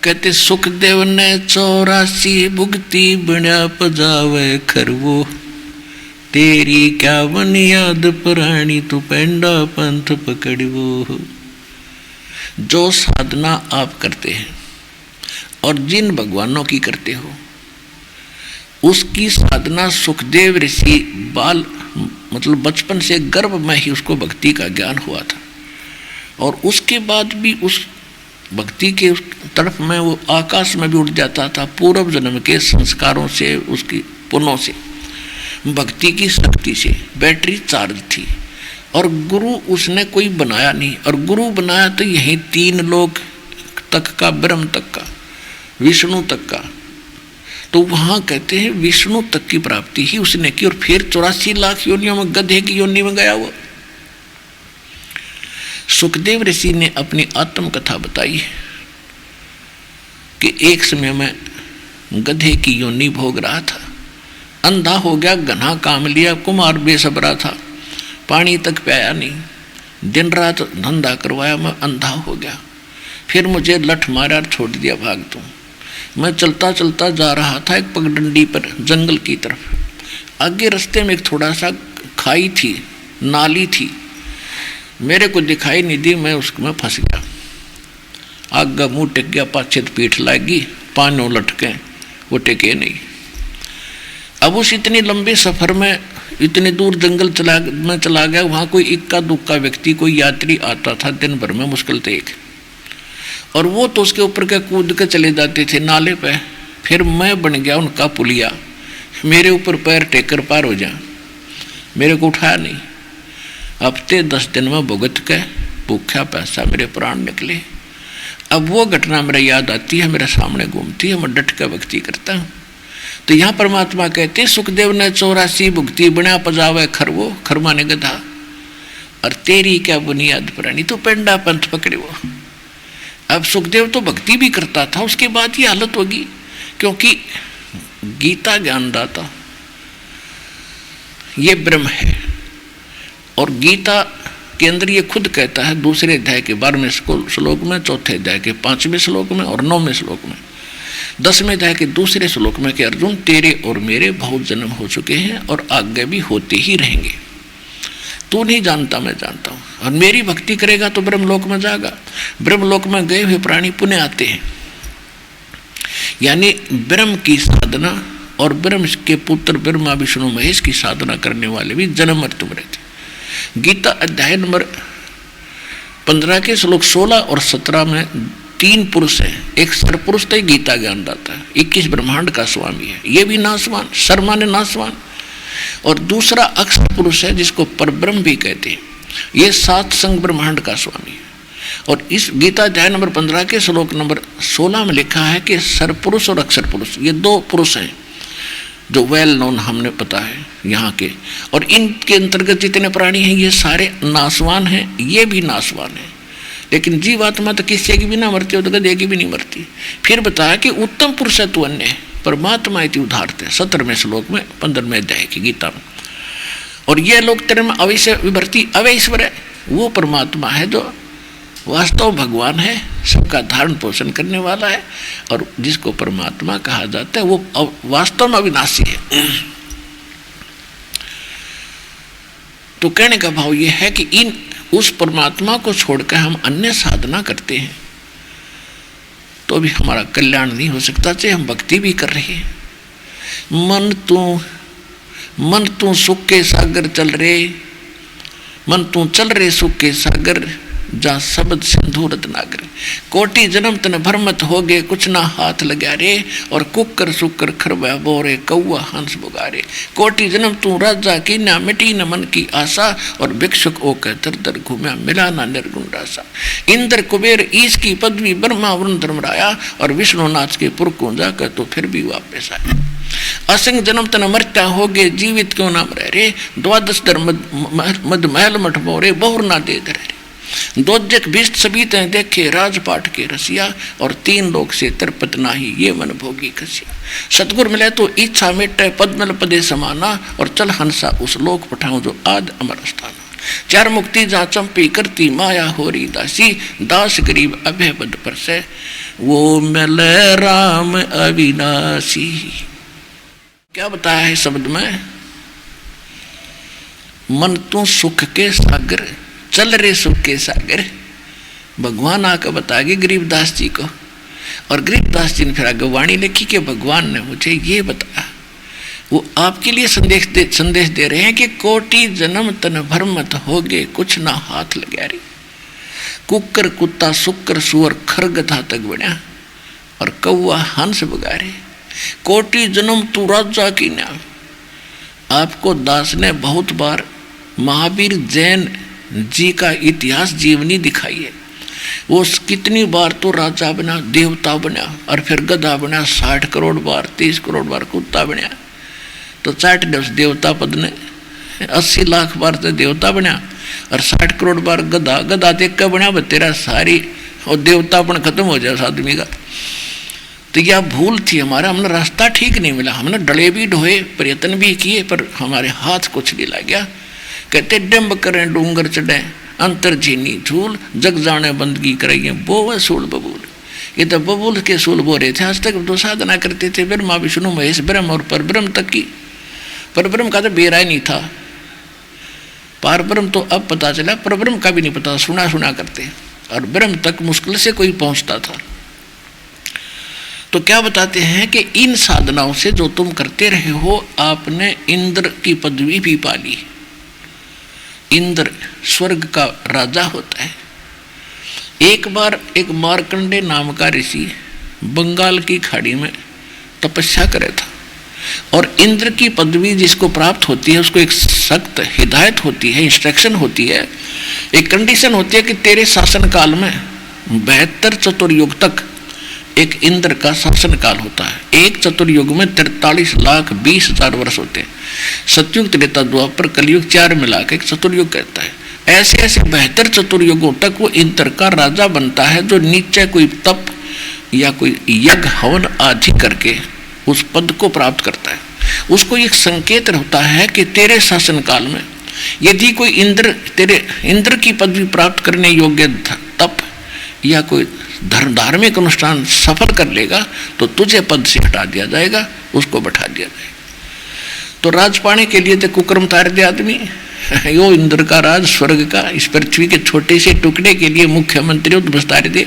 कहते सुखदेव ने 84 भुगती बड़ा पजावे खरवो, तेरी क्या बुनियाद पुरानी तू पेंडा पंथ पकड़वो। जो साधना आप करते हैं और जिन भगवानों की करते हो, उसकी साधना सुखदेव ऋषि बाल मतलब बचपन से गर्भ में ही उसको भक्ति का ज्ञान हुआ था, और उसके बाद भी उस भक्ति के उस तरफ में वो आकाश में भी उड़ जाता था। पूर्व जन्म के संस्कारों से, उसकी पुण्यों से, भक्ति की शक्ति से बैटरी चार्ज थी। और गुरु उसने कोई बनाया नहीं, और गुरु बनाया तो यही 3 लोक तक का, ब्रह्म तक का, विष्णु तक का। तो वहाँ कहते हैं विष्णु तक की प्राप्ति ही उसने की, और फिर 84 लाख योनियों में गधे की योनि में गया वो। सुखदेव ऋषि ने अपनी आत्मकथा बताई कि एक समय में गधे की योनि भोग रहा था, अंधा हो गया, घना काम लिया, कुमार बेसब्रा था, पानी तक पिया नहीं, दिन रात धंधा करवाया, मैं अंधा हो गया। फिर मुझे लठ मारा, छोड़ दिया, भाग तू। मैं चलता चलता जा रहा था एक पगडंडी पर, जंगल की तरफ। आगे रास्ते में एक थोड़ा सा खाई थी, नाली थी, मेरे को दिखाई नहीं दी, मैं उसमें फंस गया। आगे मुँह टेक गया, पाछे पीठ लागी, पानों लटके, वो टेके नहीं। अब उस इतनी लंबे सफ़र में इतनी दूर जंगल में चला गया, वहाँ कोई इक्का दुक्का व्यक्ति, कोई यात्री आता था दिन भर में मुश्किल से एक, और वो तो उसके ऊपर के कूद के चले जाते थे नाले पे। फिर मैं बन गया उनका पुलिया, मेरे ऊपर पैर टेकर पार हो जा, मेरे को उठाया नहीं। हफ्ते 10 दिन में भुगत के भूखा पैसा मेरे प्राण निकले। अब वो घटना मेरे याद आती है, मेरे सामने घूमती है, मैं डट कर भक्ति करता हूँ। तो यहाँ परमात्मा कहते सुखदेव ने 84 भुगती बना पजावे खरवो, खरमा ने गधा, और तेरी क्या बुनियाद पुरानी तू पेंडा पंथ पकड़े वो। अब सुखदेव तो भक्ति भी करता था, उसके बाद ये हालत होगी, क्योंकि गीता ज्ञानदाता ये ब्रह्म है। और गीता के अंदर ये खुद कहता है, दूसरे अध्याय के 12वें श्लोक में, चौथे अध्याय के 5वें श्लोक में और 9वें श्लोक में, 10वें अध्याय के दूसरे श्लोक में कि अर्जुन तेरे और मेरे बहुत जन्म हो चुके हैं और आगे भी होते ही रहेंगे। तू नहीं जानता, मैं जानता हूँ, और मेरी भक्ति करेगा तो ब्रह्मलोक में जाएगा। ब्रह्मलोक में गए हुए प्राणी पुण्य आते हैं। यानी ब्रह्म की साधना और ब्रह्म के पुत्र ब्रह्मा विष्णु महेश की साधना करने वाले भी जन्म मृत्यु में रहते। गीता अध्याय नंबर 15 के श्लोक 16 और 17 में 3 पुरुष हैं। एक सरपुरुष तो गीता ज्ञानदाता है, 21 ब्रह्मांड का स्वामी है, ये भी नासवान, शर्मा ने नासवान। और दूसरा अक्षर पुरुष है जिसको परब्रह्म भी कहते हैं, ये 7 संग ब्रह्मांड का स्वामी है। और इस गीता अध्याय नंबर 15 के श्लोक नंबर 16 में लिखा है कि सरपुरुष और अक्षर पुरुष ये 2 पुरुष हैं जो वेल नोन हमने पता है यहाँ के। और इनके अंतर्गत जितने प्राणी हैं ये सारे नासवान हैं, ये भी नासवान हैं। लेकिन जीवात्मा तो किसी की भी ना मरती हो, तो गधे की भी नहीं मरती। फिर बताया कि उत्तम पुरुष है तू अन्य है, परमात्मा इति उदाहरते 17वें श्लोक में 15वें अध्याय की गीता में। और ये लोग तेरे में अवश्य विभर्ती अवैश्वर है, वो परमात्मा है जो वास्तव भगवान है, सबका धारण पोषण करने वाला है, और जिसको परमात्मा कहा जाता है वो वास्तव में अविनाशी है। तो कहने का भाव ये है कि उस परमात्मा को छोड़कर हम अन्य साधना करते हैं तो भी हमारा कल्याण नहीं हो सकता, चाहे हम भक्ति भी कर रहे हैं। मन तू सुख के सागर चल रे, मन तू चल रे सुख के सागर, जा शब्द सिंधु रत्नागर। कोटि जन्म तन भरमत हो गए, कुछ ना हाथ लगा रे, और कुकर सुकर खरबा बोरे, कौआ हंस बुगारे। कोटि जन्म तू राजा की ना मिटी न मन की आशा, और भिक्षुक ओ कह दर दर घूमया, मिला ना निर्गुण रासा। इंद्र कुबेर ईश की पदवी, ब्रह्मा वरुण धर्मराया, और विष्णु नाथ के पुर को जाकर तो फिर भी वापस आया। असंग जन्म तन मरता हो गए, जीवित क्यों नाम रह रे, 12 दर मद महल मठ बोरे, बहुर ना दे धरे। दोजक भीष्ट सभी तय देखे, राजपाट के रसिया, और 3 लोक से तरपत नाही, ये मन भोगी खसिया। सतगुर मिले तो इच्छा मिटे, पद्मल पदे समाना, और चल हंसा उस लोक पठाऊं जो आद अमर स्थान। चार मुक्ति जा चंपी करती माया होरी दासी, दास गरीब अभय बद पर से वो मिले राम अविनाशी। क्या बताया है शब्द में? मन तू सुख के सागर, चल रे सुख के सागर। भगवान आकर बताएंगे गरीबदास जी को, और गरीबदास जी ने फिर आगे वाणी लिखी कि भगवान ने मुझे ये बताया। वो आपके लिए संदेश दे रहे हैं कि कोटि जन्म तन भर मत होगे, कुछ ना हाथ लगा रे। कुकर कुत्ता सुकर सुअर खरग था तक बना, और कौआ हंस बगारे। कोटि जन्म तू राजा की ना। आपको दास ने बहुत बार महावीर जैन जी का इतिहास जीवनी दिखाई है। वो कितनी बार तो राजा बना, देवता बना, और फिर गधा बना 60 करोड़ बार, 30 करोड़ बार कुत्ता बना, तो 60 देवता पद ने 80 लाख बार तो देवता बना, और 60 करोड़ बार गधा, गधा देख कर बना तेरा सारी और देवतापन खत्म हो जाए उस आदमी का। तो यह भूल थी हमारा, हमने रास्ता ठीक नहीं मिला। हमने डले भी ढोए, प्रयत्न भी किए, पर हमारे हाथ कुछ नहीं लग गया। कहते डिम्ब करें डूंगर चढ़े, अंतर झीनी झूल, जग जाने बंदगी करेंगे बोवे सूल बबूल। ये तो बबूल के सूल बो रहे थे। आज तक तो साधना करते थे ब्रह्मा विष्णु महेश ब्रह्म और परब्रह्म तक की। परब्रह्म का तो बेरा ही नहीं था। पारब्रह्म तो अब पता चला, परब्रह्म का भी नहीं पता, सुना करते, और ब्रह्म तक मुश्किल से कोई पहुंचता था। तो क्या बताते हैं कि इन साधनाओं से जो तुम करते रहे हो, आपने इंद्र की पदवी भी पाली। इंद्र स्वर्ग का राजा होता है। एक बार एक मार्कंडे नाम का ऋषि बंगाल की खाड़ी में तपस्या करे था, और इंद्र की पदवी जिसको प्राप्त होती है उसको एक सख्त हिदायत होती है, इंस्ट्रक्शन होती है, एक कंडीशन होती है कि तेरे शासन काल में 72 चतुर्युग तक एक इंद्र का शासन काल होता है। एक चतुर्युग में 43,20,000 वर्ष होते हैं। सतयुग, त्रेता, द्वापर, कलयुग 4 मिला के एक चतुर्युग कहता है। ऐसे ऐसे 72 चतुर्युगों तक वो इंद्र का राजा बनता है, जो नीचे कोई तप या कोई यज्ञ हवन आदि करके उस पद को प्राप्त करता है। उसको एक संकेत होता है कि तेरे शासन काल में यदि कोई इंद्र की पदवी प्राप्त करने योग्य तप या कोई धार्मिक अनुष्ठान सफल कर लेगा तो तुझे पद से हटा दिया जाएगा, उसको बैठा दिया जाएगा। तो राज पाने के लिए तो कुकर्म तार दे आदमी, यो इंद्र का राज स्वर्ग का इस पृथ्वी के छोटे से टुकड़े के लिए मुख्यमंत्री उतार दे,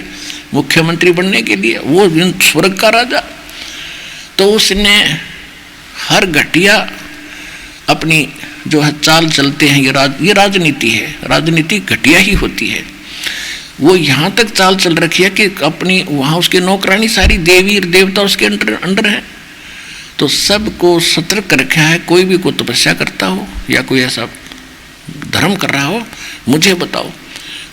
मुख्यमंत्री बनने के लिए वो स्वर्ग का राजा। तो उसने हर घटिया अपनी जो है चाल चलते हैं, ये राजनीति है, राजनीति घटिया ही होती है। वो यहाँ तक चाल चल रखी है कि अपनी वहाँ उसके नौकरानी सारी देवी और देवता उसके अंडर है। तो सबको सतर्क रखा है, कोई भी कोई तपस्या करता हो या कोई ऐसा धर्म कर रहा हो मुझे बताओ,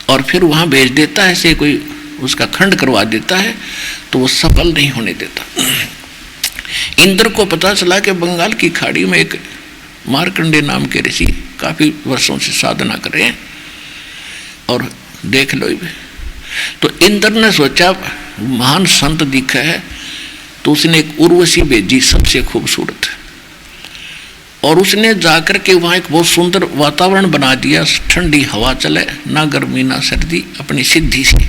और फिर वहाँ भेज देता है, ऐसे कोई उसका खंड करवा देता है तो वो सफल नहीं होने देता। इंद्र को पता चला कि बंगाल की खाड़ी में एक मार्कंडे नाम के ऋषि काफी वर्षों से साधना कर रहे हैं, और देख लो। तो इंद्र ने सोचा महान संत दिखा है, तो उसने एक उर्वशी भेजी सबसे खूबसूरत, और उसने जाकर के वहाँ एक बहुत सुंदर वातावरण बना दिया, ठंडी हवा चले, ना गर्मी ना सर्दी, अपनी सिद्धि से।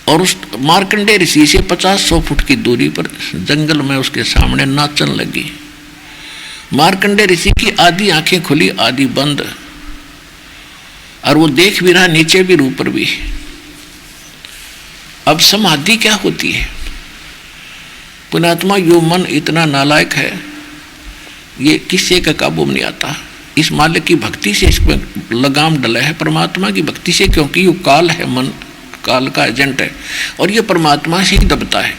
और उस मार्कंडे ऋषि से 50-100 फुट की दूरी पर जंगल में उसके सामने नाचन लगी। मार्कंडे ऋषि की आधी आंखें खुली आधी बंद, और वो देख भी रहा नीचे भी ऊपर भी। अब समाधि क्या होती है? पुण्यात्मा, यो मन इतना नालायक है, ये किसी का काबू में नहीं आता। इस मालिक की भक्ति से इसमें लगाम डला है, परमात्मा की भक्ति से, क्योंकि यो काल है, मन काल का एजेंट है, और ये परमात्मा से ही दबता है,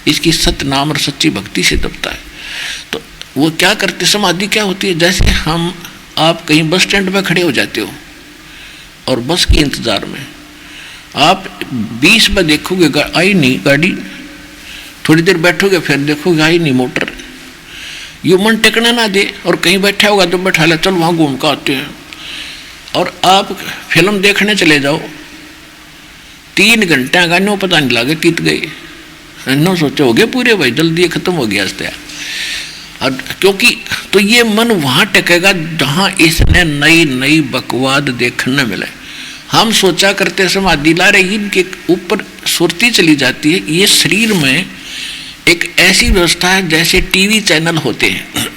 इसकी सत्य नाम और सच्ची भक्ति से दबता है। तो वो क्या करते, समाधि क्या होती है? जैसे आप कहीं बस स्टैंड में खड़े हो जाते हो और बस के इंतजार में आप 20 में देखोगे आई नहीं गाड़ी, थोड़ी देर बैठोगे फिर देखोगे आई नहीं मोटर। ये मन टिकने ना दे, और कहीं बैठा होगा तो बैठा ले, चल वहाँ घूम कर आते हैं। और आप फिल्म देखने चले जाओ, 3 घंटे गाने पता नहीं लगे कित गए, न सोचे हो गए पूरे भाई, जल्दी खत्म हो गया। और क्योंकि तो ये मन वहाँ टकेगा जहाँ इसने नई नई बकवाद देखने मिले। हम सोचा करते समाधि ला रहे, इनके ऊपर सुरती चली जाती है। ये शरीर में एक ऐसी व्यवस्था है जैसे टीवी चैनल होते हैं।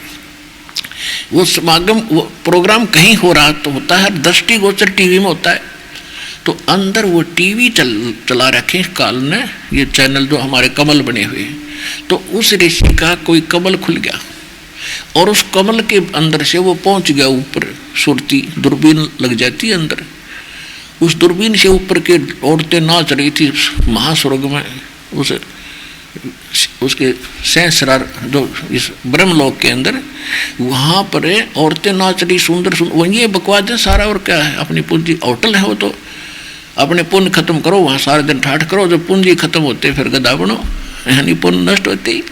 वो समागम वो प्रोग्राम कहीं हो रहा तो होता है, दृष्टिगोचर टीवी में होता है, तो अंदर वो टीवी चला रखे काल ने, ये चैनल जो हमारे कमल बने हुए हैं। तो उस ऋषि का कोई कमल खुल गया और उस कमल के अंदर से वो पहुंच गया ऊपर, सुरती दूरबीन लग जाती है अंदर। उस दूरबीन से ऊपर के औरतें नाच रही थी महास्वर्ग में, उसके सहस्रार जो इस ब्रह्मलोक के अंदर, वहाँ पर औरतें नाच रही सुंदर सुंदर। वही ये बकवाद है सारा, और क्या है? अपनी पूंजी होटल है वो, तो अपने पुण्य खत्म करो, वहाँ सारा दिन ठाठ करो, जब पूंजी खत्म होते फिर गधा बनो, यानी पुण्य नष्ट होते ही।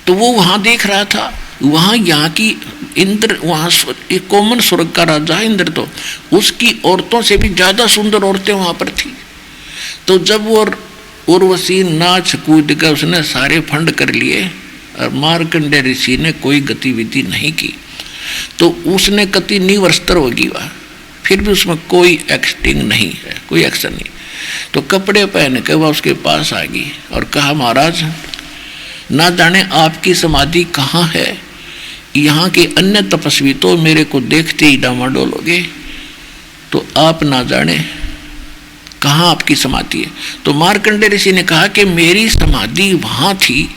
तो वो वहाँ देख रहा था, वहाँ यहाँ की इंद्र, वहाँ एक कोमन स्वर्ग का राजा है इंद्र, तो उसकी औरतों से भी ज़्यादा सुंदर औरतें वहाँ पर थी। तो जब वो उर्वशी नाच कूद कर उसने सारे फंड कर लिए और मार्कंडेय ऋषि ने कोई गतिविधि नहीं की, तो उसने कति निवर्स्तर होगी वह, फिर भी उसमें कोई एक्टिंग नहीं है, कोई एक्शन नहीं। तो कपड़े पहन के वह उसके पास आ गई और कहा, महाराज ना जाने आपकी समाधि कहाँ है, यहाँ के अन्य तपस्वी तो मेरे को देखते ही डामाडोल हो गए, तो आप ना जाने कहाँ आपकी समाधि है। तो मार्कंडेय ऋषि ने कहा कि मेरी समाधि वहाँ थी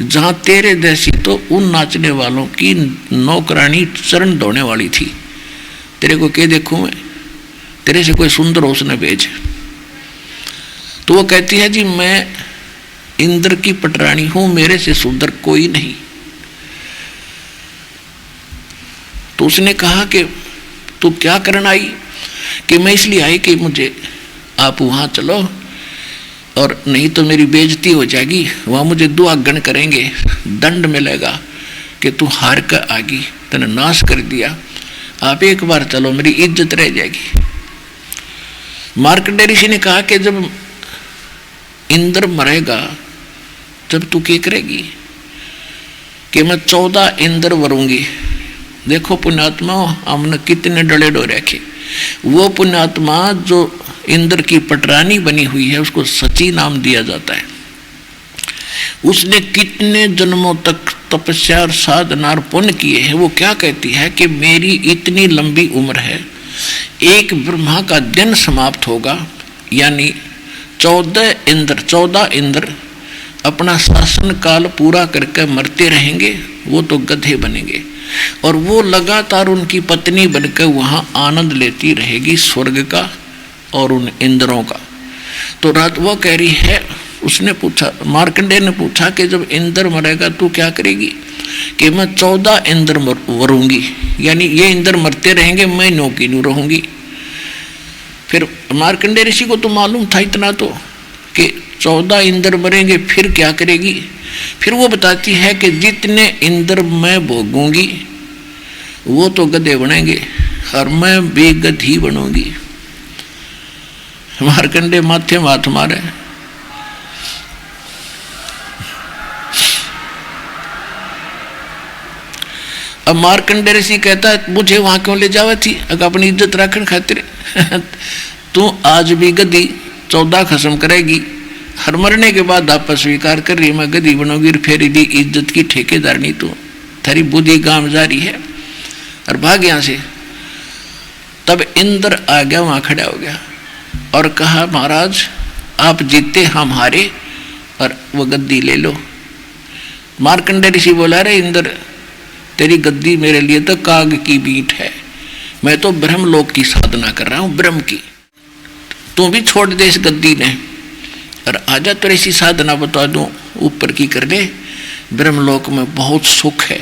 जहाँ तेरे जैसी तो उन नाचने वालों की नौकरानी चरण धोने वाली थी। तेरे को क्या देखूँ मैं, तेरे से कोई सुंदर हो उसने भेज। तो वो कहती है, जी मैं इंद्र की पटरानी हूँ, मेरे से सुंदर कोई नहीं। तो उसने कहा कि तू क्या करना आई? कि मैं इसलिए आई कि मुझे आप वहाँ चलो, और नहीं तो मेरी बेइज्जती हो जाएगी, वहाँ मुझे दुआगन करेंगे, दंड मिलेगा कि तू हार कर आ गई, तूने नाश कर दिया, आप एक बार चलो, मेरी इज्जत रह जाएगी। मार्कंडेय ऋषि ने कहा कि जब इंद्र मरेगा तब तू क्या करेगी? कि मैं 14 इंद्र वरूंगी। देखो पुण्यात्मा, हमने कितने डले डो रखे। वो पुण्यात्मा जो इंद्र की पटरानी बनी हुई है उसको सची नाम दिया जाता है। उसने कितने जन्मों तक तपस्या और साधना और पुण्य किए हैं। वो क्या कहती है कि मेरी इतनी लंबी उम्र है, एक ब्रह्मा का दिन समाप्त होगा, यानी 14 इंद्र अपना शासन काल पूरा करके मरते रहेंगे, वो तो गधे बनेंगे, और वो लगातार उनकी पत्नी बनकर वहाँ आनंद लेती रहेगी स्वर्ग का और उन इंद्रों का। तो रात वो कह रही है, उसने पूछा, मार्कंडेय ने पूछा कि जब इंद्र मरेगा तू क्या करेगी? कि मैं 14 इंद्र मरूंगी, यानी ये इंद्र मरते रहेंगे, मैं नौकी नहीं रहूंगी। फिर मार्कंडेय ऋषि को तो मालूम था इतना तो कि 14 इंद्र मरेंगे, फिर क्या करेगी? फिर वो बताती है कि जितने इंद्र मैं भोगूंगी वो तो गधे बनेंगे और मैं भी गधी बनूंगी। मार्कंडेय माथे में हाथ मारे। अब मार्कंडेय ऋषि कहता है, मुझे वहां क्यों ले जावे थी? अगर अपनी इज्जत रखने खातिर तू आज भी गधी 14 खत्म करेगी, हर मरने के बाद आप स्वीकार कर रही मैं गधी बनोगी, फिर यदि इज्जत की ठेकेदार नहीं तो थारी बुद्धि काम जारी है, और भाग यहां से। तब इंद्र आ गया, वहां खड़ा हो गया और कहा, महाराज आप जीते, हम हारे, और वो गद्दी ले लो। मार्कंडेय ऋषि बोला, रे इंद्र, तेरी गद्दी मेरे लिए तो काग की बीट है, मैं तो ब्रह्मलोक की साधना कर रहा हूं, ब्रह्म की। तू भी छोड़ दे इस गद्दी ने और आजा तो ऐसी साधना बता दूं, ऊपर की कर ले, ब्रह्मलोक में बहुत सुख है।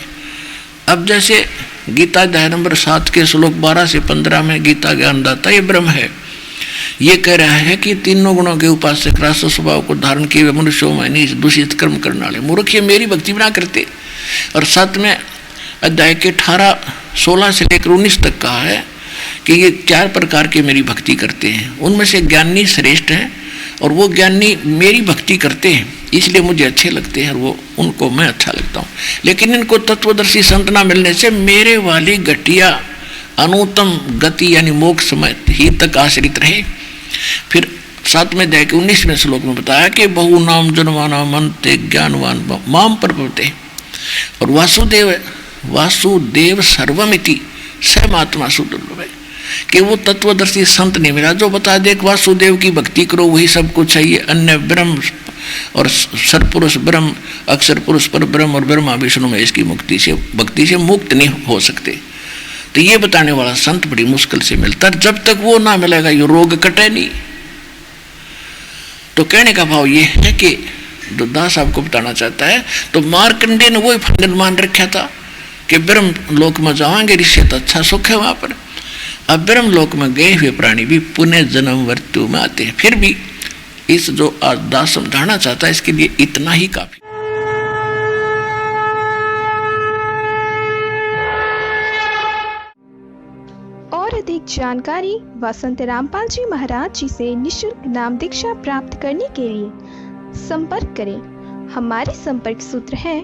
अब जैसे गीता अध्याय नंबर 7 के श्लोक 12 से 15 में गीता ज्ञानदाता ये ब्रह्म है, ये कह रहा है कि तीनों गुणों के उपासक राष्ट्र स्वभाव को धारण किए हुए मनुष्यों में दूषित कर्म करने वाले मूर्ख ये मेरी भक्ति बना करते। और 7वें अध्याय के 16 से लेकर 19 तक कहा है कि ये 4 प्रकार के मेरी भक्ति करते हैं, उनमें से ज्ञानी श्रेष्ठ हैं और वो ज्ञानी मेरी भक्ति करते हैं। इसलिए मुझे अच्छे लगते हैं, वो उनको मैं अच्छा लगता हूँ। लेकिन इनको तत्वदर्शी संत ना मिलने से मेरे वाली घटिया अनुत्तम गति यानी मोक्ष समय ही तक आश्रित रहे। फिर 7वें अध्याय के 19वें श्लोक में बताया कि बहु नाम जन्माना मनते ज्ञानवान माम प्रपते, और वासुदेव सर्वमिति स महात्मा सुदुर्लभ है, कि वो तत्वदर्शी संत नहीं मिला जो बता दे वासुदेव की भक्ति करो वही सब कुछ चाहिए, अन्य ब्रह्म और सरपुरुष ब्रह्म, अक्षर पुरुष पर ब्रह्म और ब्रह्मा विष्णु में इसकी भक्ति से मुक्त नहीं हो सकते। तो ये बताने वाला संत बड़ी मुश्किल से मिलता है। जब तक वो ना मिलेगा ये रोग कटे नहीं। तो कहने का भाव ये है कि जो दास आपको बताना चाहता है, तो मार्कंडेय ने वही फंडन मान रखा था कि ब्रह्म लोक में जाएंगे ऋषि तो अच्छा सुख है वहां पर। अब ब्रह्म लोक में गए हुए प्राणी भी पुण्य जन्म मृत्यु में आते हैं। फिर भी इस जो आज दास समझाना चाहता है इसके लिए इतना ही काफी। और अधिक जानकारी वसंत रामपाल जी महाराज जी से निःशुल्क नाम दीक्षा प्राप्त करने के लिए संपर्क करें। हमारे संपर्क सूत्र हैं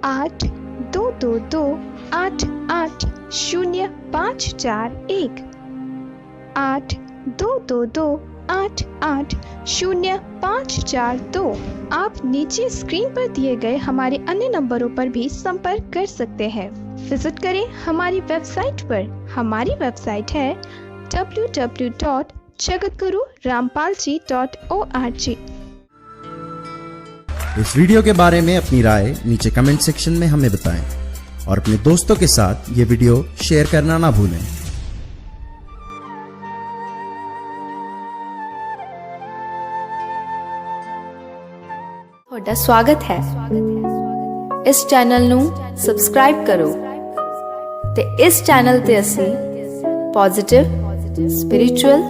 8222880541 8222880542। आप नीचे स्क्रीन पर दिए गए हमारे अन्य नंबरों पर भी संपर्क कर सकते हैं। विजिट करें हमारी वेबसाइट पर। हमारी वेबसाइट है www.jagatgururampalji.org। इस वीडियो के बारे में अपनी राय नीचे कमेंट सेक्शन में हमें बताएं और अपने दोस्तों के साथ ये वीडियो शेयर करना ना भूलें। ਤੁਹਾਡਾ ਸਵਾਗਤ ਹੈ। ਇਸ ਚੈਨਲ ਨੂੰ ਸਬਸਕ੍ਰਾਈਬ ਕਰੋ ਤੇ ਇਸ ਚੈਨਲ ਤੇ ਅਸੀਂ ਪੋਜ਼ਿਟਿਵ, ਸਪਿਰਿਚੁਅਲ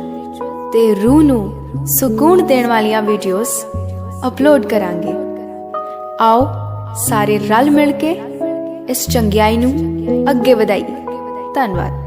ਤੇ ਰੂਹ ਨੂੰ ਸਕੂਨ ਦੇਣ ਵਾਲੀਆਂ ਵੀਡੀਓਜ਼ ਅਪਲੋਡ ਕਰਾਂਗੇ। ਆਓ ਸਾਰੇ ਰਲ ਮਿਲ ਕੇ ਇਸ ਚੰਗਿਆਈ ਨੂੰ ਅੱਗੇ ਵਧਾਈਏ। ਧੰਨਵਾਦ।